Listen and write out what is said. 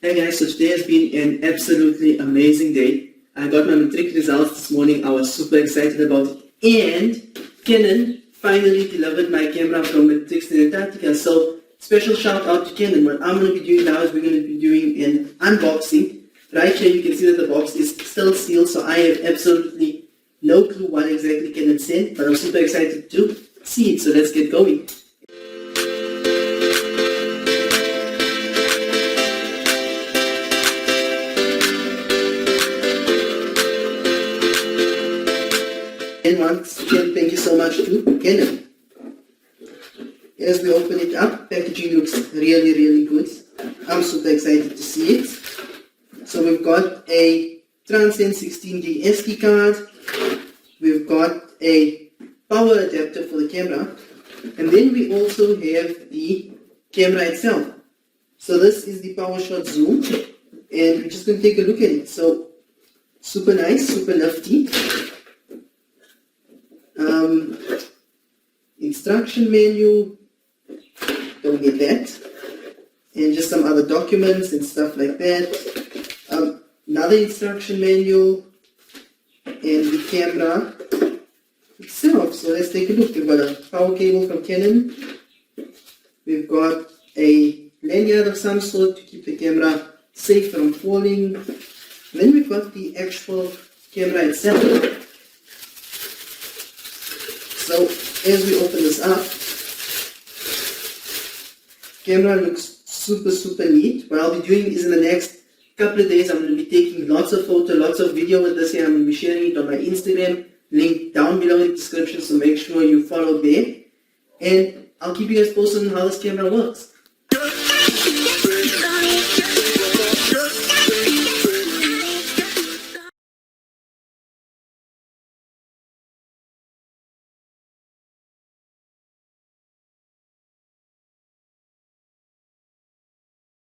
Hey guys, so today has been an absolutely amazing day. I got my Matrics results this morning. I was super excited about it. And Canon finally delivered my camera from Matrics in Antarctica. So special shout out to Canon. What I'm going to be doing now is we're going to be doing an unboxing. Right here you can see that the box is still sealed, so I have absolutely no clue what exactly Canon sent, but I'm super excited to see it. So let's get going. And once again, thank you so much to Canon. As we open it up, packaging looks really, really good. I'm super excited to see it. So we've got a Transcend 16G SD card. We've got a power adapter for the camera. And then we also have the camera itself. So this is the PowerShot Zoom. And we're just going to take a look at it. So super nice, super nifty. Instruction manual, don't get that, and just some other documents and stuff like that. Another instruction manual, and the camera itself. So let's take a look. We've got a power cable from Canon. We've got a lanyard of some sort to keep the camera safe from falling. And then we've got the actual camera itself. So as we open this up, camera looks super, super neat. What I'll be doing is in the next couple of days, I'm going to be taking lots of photo, lots of video with this here. I'm going to be sharing it on my Instagram, link down below in the description, so make sure you follow there. And I'll keep you guys posted on how this camera works.